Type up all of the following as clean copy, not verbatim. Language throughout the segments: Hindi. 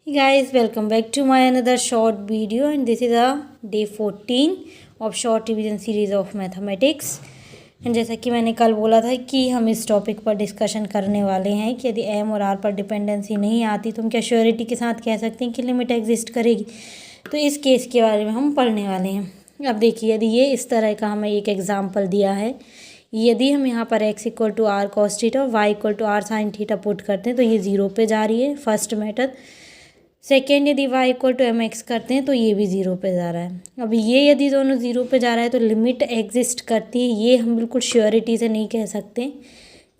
Hey guys, welcome back to my another short video, and this is a day 14 of short revision series of mathematics. And जैसा कि मैंने कल बोला था कि हम इस टॉपिक पर डिस्कशन करने वाले हैं कि यदि एम और आर पर डिपेंडेंसी नहीं आती तो हम क्या श्योरिटी के साथ कह सकते हैं कि लिमिट एग्जिस्ट करेगी। तो इस केस के बारे में हम पढ़ने वाले हैं। अब देखिए, यदि ये इस तरह का हमें एक एग्जाम्पल दिया है, यदि हम यहाँ पर x equal to r cos theta और y equal to r sine theta put करते हैं तो ये ज़ीरो पे जा रही है, फर्स्ट मेथड। सेकेंड, यदि y equal to m x करते हैं तो ये भी ज़ीरो पे जा रहा है। अब ये यदि दोनों ज़ीरो पे जा रहा है तो लिमिट एग्जिस्ट करती है, ये हम बिल्कुल श्योरिटी से नहीं कह सकते।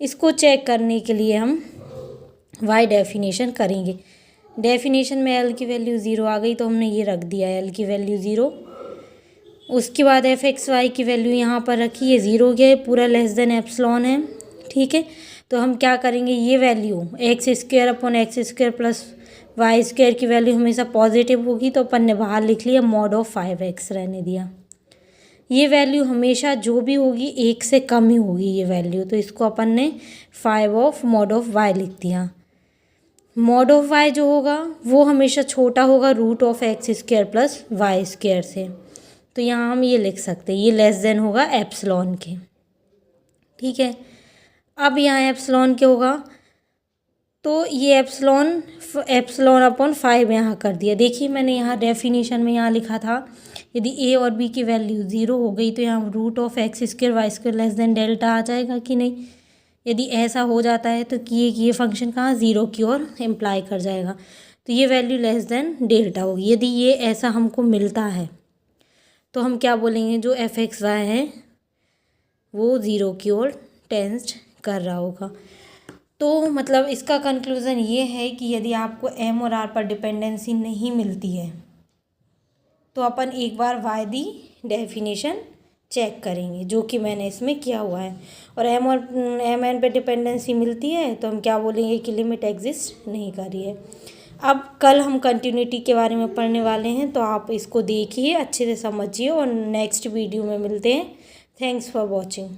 इसको चेक करने के लिए हम y डेफिनेशन करेंगे। डेफिनेशन में l की वैल्यू ज़ीरो आ गई तो हमने ये रख दिया है l की वैल्यू ज़ीरो। उसके बाद एफ एक्स वाई की वैल्यू यहाँ पर रखी, ये ज़ीरो गया, पूरा लेस देन एप्सिलॉन है, ठीक है। तो हम क्या करेंगे, ये value x square upon x square plus y square की वैल्यू हमेशा पॉजिटिव होगी तो अपन ने बाहर लिख लिया मॉड ऑफ 5x रहने दिया। ये वैल्यू हमेशा जो भी होगी एक से कम ही होगी ये वैल्यू, तो इसको अपन ने 5 ऑफ मॉड ऑफ y लिख दिया। मॉड ऑफ y जो होगा वो हमेशा छोटा होगा root of x square plus y square से, तो यहाँ हम ये लिख सकते हैं ये लेस देन होगा एप्सिलॉन के, ठीक है। अब यहाँ एप्सिलॉन क्या होगा, तो ये एप्सिलॉन अपॉन 5 यहाँ कर दिया। देखिए मैंने यहाँ डेफिनेशन में यहाँ लिखा था यदि a और b की वैल्यू ज़ीरो हो गई तो यहाँ root of x square Y square less than delta आ जाएगा कि नहीं। यदि ऐसा हो जाता है तो ये फंक्शन कहाँ ज़ीरो की ओर इम्प्लाई कर जाएगा, तो ये वैल्यू लेस देन डेल्टा होगी। यदि ये ऐसा हमको मिलता है तो हम क्या बोलेंगे, जो एफ एक्स वाई है वो ज़ीरो की ओर टेंड कर रहा होगा। तो मतलब इसका कंक्लूज़न ये है कि यदि आपको एम और आर पर डिपेंडेंसी नहीं मिलती है तो अपन एक बार वाई दी डेफिनेशन चेक करेंगे, जो कि मैंने इसमें किया हुआ है। और एम एन पे डिपेंडेंसी मिलती है तो हम क्या बोलेंगे कि लिमिट एग्जिस्ट नहीं कर रही है। अब कल हम कंटिन्यूटी के बारे में पढ़ने वाले हैं, तो आप इसको देखिए, अच्छे से समझिए और नेक्स्ट वीडियो में मिलते हैं। Thanks for watching.